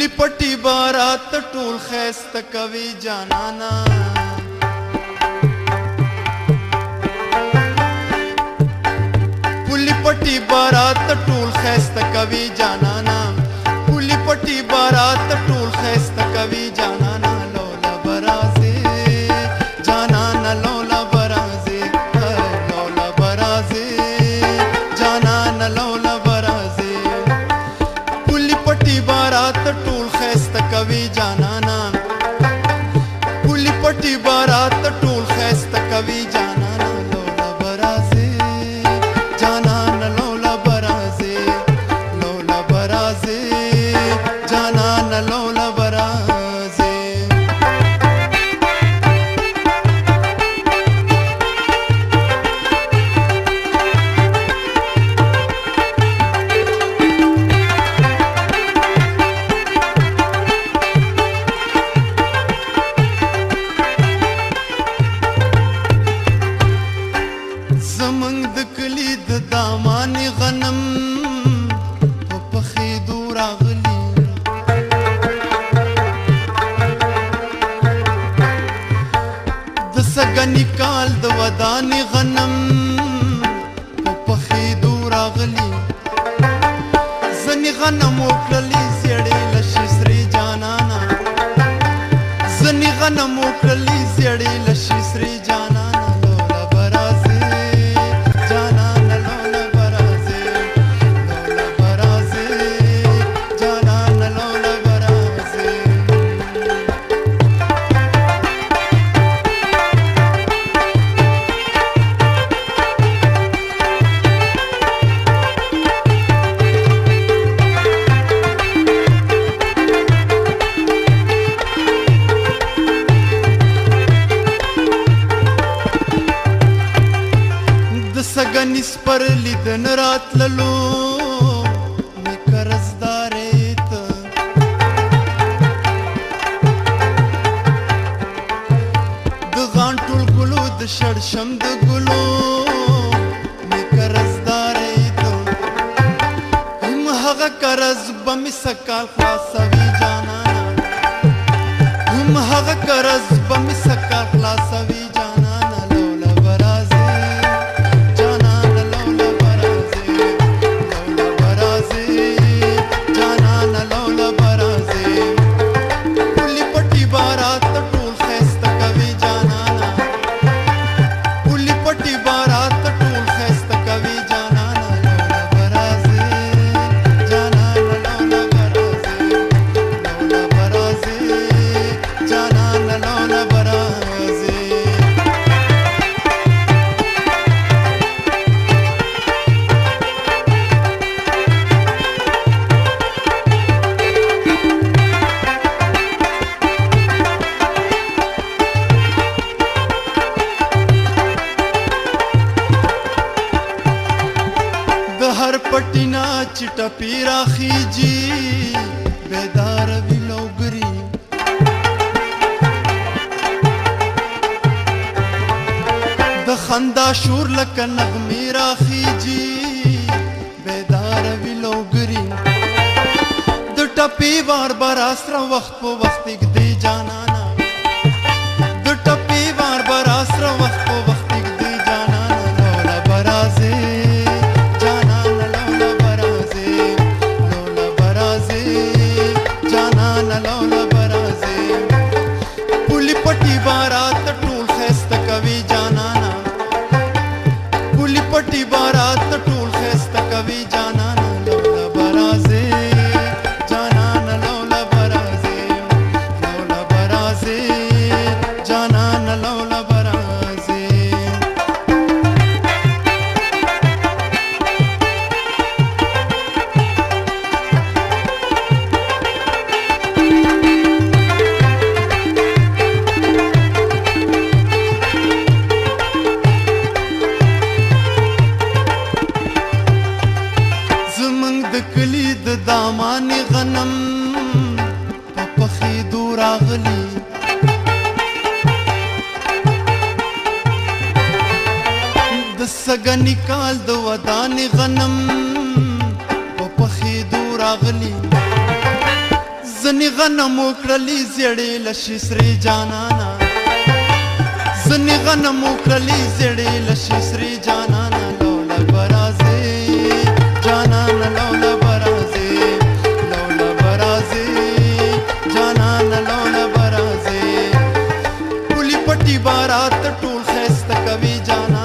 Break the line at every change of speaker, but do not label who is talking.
पुली पट्टी बारात टूल खैस्त कवि जानाना पुली पट्टी बारात टूल खैस्त कवि जानाना पुली पट्टी बारात टूल खैस्त कवि जानाना लौला बराजे जानाना लौला बराजे लौला बराजे जानाना लौला बराजे पुली पट्टी बारात टूल खैस्त कवि जानाना पुली पट्टी बारात टूल खैस्त कवि जानाना लौला बराजे जानाना लौला बराजे लौला बराजे जानाना लौला बराजे زمنګ د کلی د دامانې غنم په پخېدو راغلي د سګنې کال د ودانې غنم په پخېدو راغلي ځنې غنم وکړلې زیړې لشي سرې جانانا ځنې غنم وکړلې زیړې لشي سرې جانانا سګنیس پر لیدن راتللو می قرضدارې ته د غانټول ګلو د شړشم د ګلو می قرضدارې ته هم هغه قرض به مې سکال خلاصوي جانانا هم هغه قرض به مې سکال خلاصوي جانانا لولا برازي हर पटिना चिटा पीरा खीजी बेदार विलोगरी द खंदा शूर लक नगमी राखीजी बेदार विलोगरी द टपी बार बार आसरा वक्त पो वक्त एक दे जानाना द टपी बार बार आसरा वक्त पो वक्त एक दे जानाना लौला बराजे लौला बराजे पुली पट्टी बारात टूल खैस्त कवि जानाना पुली पट्टी बारात टूल खैस्त कवि जानाना लौला बराजे जानाना लौला बराजे जानाना लौला बराजे दामानी غنم په پخېدو راغلي د سګنې کال د ودانې غنم په پخېدو راغلي ځنې زنی غنمو کړلی زیړې لشي سری جانانا زنی غنمو کړلی زیړې لشي سری جانانا لولا برازه جانانا لولا برازه لولا برازه جانانا لولا برازه پولی پټي بارات ټول خسته کوي جانا